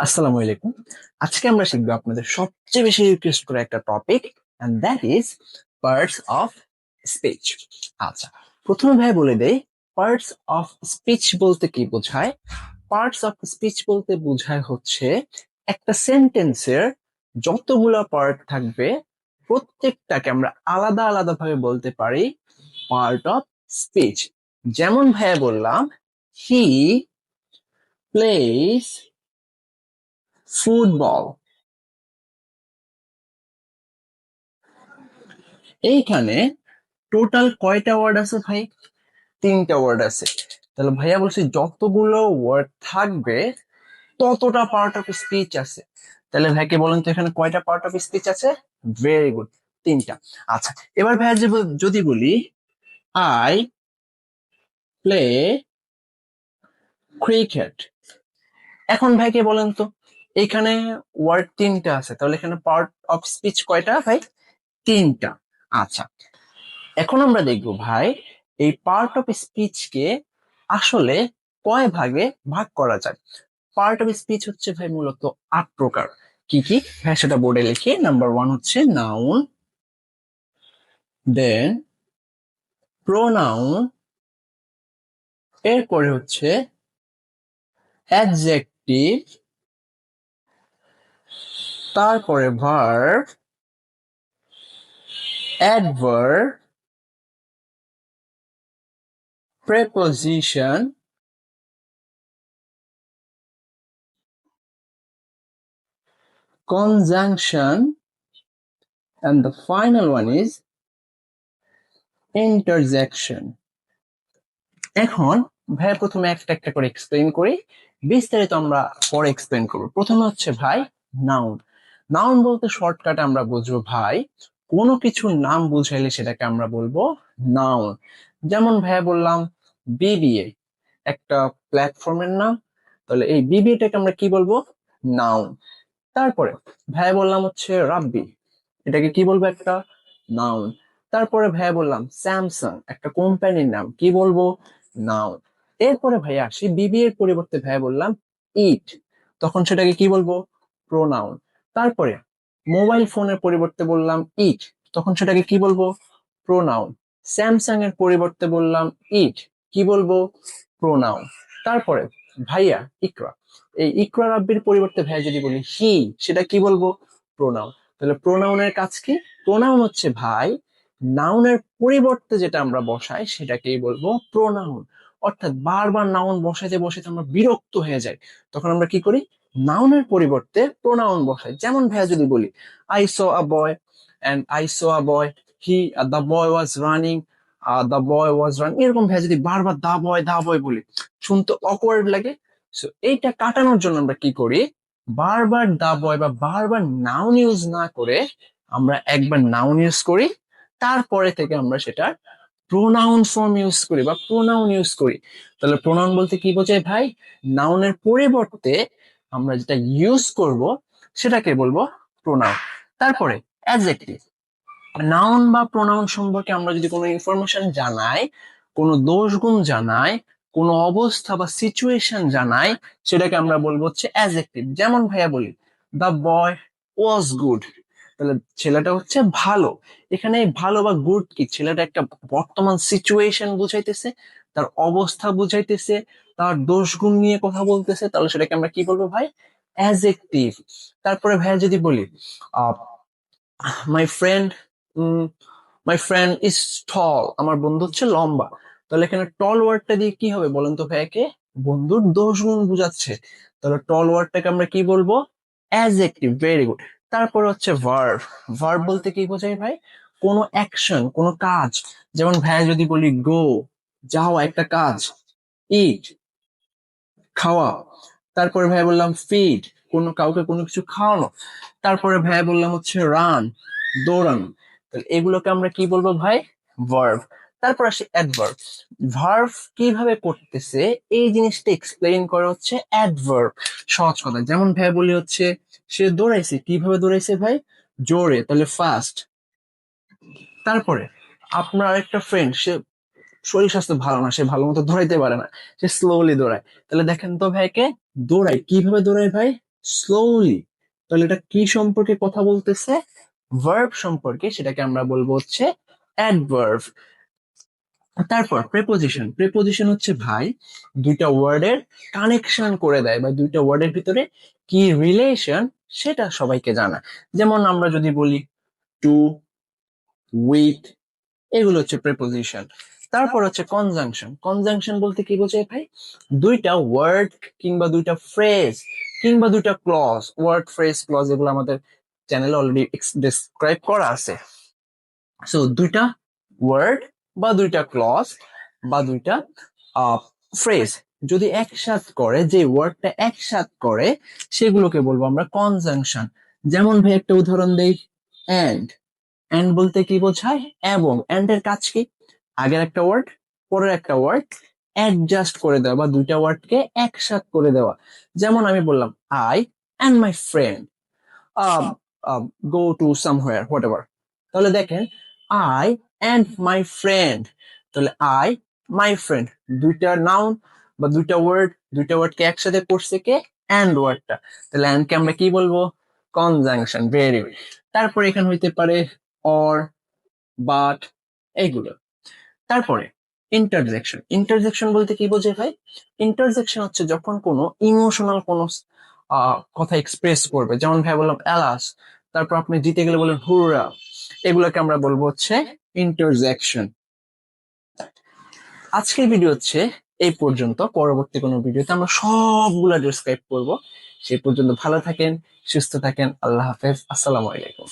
আসসালামু আলাইকুম। আজকে আমরা শিখবো আপনাদের সবচেয়ে বেশি রিকোয়েস্ট করা একটা topic, and that is parts of speech. আচ্ছা, প্রথমে ভাই বলে দেই, পার্টস অফ স্পিচ বলতে কি বোঝায়। পার্টস অফ স্পিচ বলতে বোঝায় হচ্ছে একটা সেন্টেন্সের যতগুলো পার্ট থাকবে প্রত্যেকটাকে আমরা আলাদা আলাদা ভাবে বলতে পারি পার্ট অফ স্পিচ। যেমন ভাইয়া বললাম, হি প্লেস ফুটবল। এইখানে টোটাল কয়টা ওয়ার্ড আছে ভাই? তিনটা ওয়ার্ড আছে। তাহলে ভাইয়া বলছি যতগুলো ওয়ার্ড থাকবে ততটা পার্ট অফ স্পিচ আছে। তাহলে ভাইকে বলেন তো এখানে কয়টা পার্ট অফ স্পিচ আছে? ভেরি গুড, তিনটা। আচ্ছা, এবার ভাইয়া যদি বলি আই প্লে ক্রিকেট, এখন ভাইকে বলেন তো এখানে ওয়ার্ড তিনটা আছে, তাহলে এখানে পার্ট অফ স্পিচ কয়টা ভাই? তিনটা। আচ্ছা, এখন আমরা দেখব ভাই এই পার্ট অফ স্পিচ কে আসলে কয় ভাগে ভাগ করা যায়। পার্ট অফ স্পিচ হচ্ছে ভাই মূলত 8 প্রকার। কি কি ভাই সেটা বোর্ডে লিখি। নাম্বার 1 হচ্ছে নাউন, দেন প্রোনাউন, এরপরে হচ্ছে অ্যাডজেক্টিভ, তারপরে verb, adverb, preposition, conjunction, and the final one is interjection. এখন ভাই প্রথমে একটা একটা করে এক্সপ্লেইন করি, বিস্তারিত আমরা পরে এক্সপ্লেইন করবো। প্রথমে হচ্ছে ভাই নাউন। নাউন বলতে শর্টকাট আমরা বুঝবো ভাই কোনো কিছুর নাম বুঝাইলে সেটাকে আমরা বলবো নাউন। যেমন ভাইয়া বললাম বিবিএ একটা প্ল্যাটফর্মের নাম, তাহলে এই বিবিএটাকে আমরা কি বলবো? নাউন। তারপরে ভাইয়া বললাম হচ্ছে রাব্বি, এটাকে কি বলবো? একটা নাউন। তারপরে ভাইয়া বললাম স্যামসাং একটা কোম্পানির নাম, কি বলবো? নাউন। এরপরে ভাইয়া আসি বিবি এর পরিবর্তে ভাইয়া বললাম ইট, তখন সেটাকে কি বলবো? প্রোনাউন। তারপরে মোবাইল ফোনের পরিবর্তে বললাম ইট, তখন সেটাকে কি বলবো? প্রোনাউন। স্যামসাং এর পরিবর্তে বললাম ইট, কি বলবো? প্রোনাউন। তারপরে ভাইয়া ইকরা, এই ইকরা রাব্বির পরিবর্তে ভাইয়া যদি বলি হি, সেটা কি বলবো? প্রোনাউন। তাহলে প্রোনাউনের কাজ কি? প্রোনাউন হচ্ছে ভাই নাউনের পরিবর্তে যেটা আমরা বসাই সেটাকেই বলবো প্রোনাউন। অর্থাৎ বারবার নাউন বসাইতে বসাইতে আমরা বিরক্ত হয়ে যাই, তখন আমরা কি করি? নাউনের পরিবর্তে প্রোনাউন বসাই। যেমন ভাইয়া যদি বলি I saw a boy, and I saw a boy, he the boy was running, the boy was running, এরকম ভাইয়া যদি বারবার দা বয় বলি শুনতে অকওয়ার্ড লাগে। সো এইটা কাটানোর জন্য আমরা কি করি? বারবার দা বয় বা বারবার নাউন ইউজ না করে আমরা একবার নাউন ইউজ করি, তারপরে থেকে আমরা সেটা প্রোনাউন ফর্ম ইউজ করি বা প্রোনাউন ইউজ করি। তাহলে প্রোনাউন বলতে কি বোঝায় ভাই? নাউনের পরিবর্তে আমরা যেটা ইউজ করব সেটাকে বলবো প্রোনাউন। তারপরে অ্যাডজেক্টিভ। নাউন বা প্রোনাউন সম্পর্কে আমরা যদি কোনো ইনফরমেশন জানাই, কোনো দোষ গুণ জানাই, কোনো অবস্থা বা সিচুয়েশন জানাই, সেটাকে আমরা বলবো হচ্ছে অ্যাডজেক্টিভ। যেমন ভাইয়া বলি দ্য বয় ওয়াজ গুড, তাহলে ছেলেটা হচ্ছে ভালো। এখানে এই ভালো বা গুড কি? ছেলেটা একটা বর্তমান সিচুয়েশন বুঝাইতেছে, তার অবস্থা বুঝাইতেছে, তার দোষ গুণ নিয়ে কথা বলতেছে, তাহলে সেটাকে আমরা কি বলবো ভাই? অ্যাডজেক্টিভ। তারপরে ভাইয়া যদি বলি my friend my friend is tall, আমার বন্ধু হচ্ছে লম্বা, তাহলে এখানে টল ওয়ার্ডটা দিয়ে কি হবে বলেন তো ভাইয়াকে? বন্ধুর দোষ গুণ বুঝাচ্ছে, তাহলে টল ওয়ার্ডটাকে আমরা কি বলবো? অ্যাডজেক্টিভ। Very good. তারপর হচ্ছে ভার্ব। ভার্ব বলতে কি বোঝায় ভাই? কোনো অ্যাকশন, কোনো কাজ। যেমন ভাইয়া যদি বলি গো, যাও একটা কাজ, ইট খাওয়া, তারপরে ভাইয়া বললাম ফিড কোনো কাউকে কোনো কিছু খাওয়ানো, তারপরে ভাইয়া বললাম হচ্ছে রান দৌড়ানো, তাহলে এগুলোকে আমরা কি বলবো ভাই? ভার্ব। তারপর আসি অ্যাডভার্ব। ভার্ব কিভাবে করতেছে এই জিনিসটা এক্সপ্লেইন করা হচ্ছে অ্যাডভার্ব। সহজ কথা, যেমন ভাইয়া বলি হচ্ছে সে দৌড়াইছে, কিভাবে দৌড়াইছে ভাই? জোরে, তাহলে ফাস্ট। তারপরে আপনার আরেকটা ফ্রেন্ড, সে শরীর স্বাস্থ্য ভালো না, সে ভালো মতো দৌড়াইতে পারে না, সে স্লোলি দৌড়ায়, তাহলে দেখেন তো ভাইকে দৌড়ায় কিভাবে দৌড়ায় ভাই? স্লোলি। তাহলে এটা কি সম্পর্কে কথা বলতেছে? ভার্ব সম্পর্কে, সেটাকে আমরা বলবো হচ্ছে অ্যাডভার্ব। তারপর প্রেপোজিশন। প্রেপোজিশন হচ্ছে ভাই দুইটা ওয়ার্ডের কানেকশন করে দেয়, বা দুইটা ওয়ার্ডের ভিতরে কি রিলেশন সেটা সবাইকে জানা। যেমন আমরা যদি বলি টু, উইথ, এগুলো হচ্ছে প্রেপোজিশন। তারপর হচ্ছে কনজাংশন। কনজাংশন বলতে কি বোঝায় ভাই? দুইটা ওয়ার্ড কিংবা দুইটা ফ্রেজ কিংবা দুইটা ক্লজ, ওয়ার্ড ফ্রেজ ক্লজ, এগুলো আমাদের চ্যানেলে অলরেডি ডিসক্রাইব করা আছে। সো দুইটা ওয়ার্ড বা দুইটা ক্লজ বা দুইটা ফ্রেজ যদি একসাথে করে, যে ওয়ার্ডটা একসাথে করে, সেগুলোকে বলবো আমরা কনজাংশন। যেমন ভাই একটা উদাহরণ দেই, এন্ড। এন্ড বলতে কি বোঝায়? এবং। এন্ড এর কাজ কি? আগের একটা ওয়ার্ড পরের একটা ওয়ার্ড অ্যাডজাস্ট করে দেওয়া, বা দুইটা ওয়ার্ডকে একসাথে করে দেওয়া। যেমন আমি বললাম I and my friend go to somewhere whatever. তাহলে দেখেন আই এন্ড মাই ফ্রেন্ড, তাহলে আই মাই ফ্রেন্ড দুইটা নাউন বা দুইটা ওয়ার্ডকে একসাথে করছে কে? এন্ড ওয়ার্ডটা। তাহলে এন্ড কে আমরা কি বলবো? কনজাংশন। ভেরি। তারপর এখানে হইতে পারে অর, বাট, এইগুলো। তারপরে ইন্টারজেকশন। ইন্টারজেকশন বলতে কি বোঝে ভাই? ইন্টারজেকশন হচ্ছে যখন কোনো ইমোশনাল কোনো কথা এক্সপ্রেস করবে, যেমন ভাই বললাম অ্যালাস, তারপর আপনি জিতে গেলে বলেন হুররা, এগুলোকে আমরা বলবো হচ্ছে ইন্টারজেকশন। আজকের ভিডিও হচ্ছে এই পর্যন্ত। পরবর্তী কোনো ভিডিওতে আমরা সবগুলা ডিসক্রাইব করব। সেই পর্যন্ত ভালো থাকেন, সুস্থ থাকেন। আল্লাহ হাফেজ, আসসালামু আলাইকুম।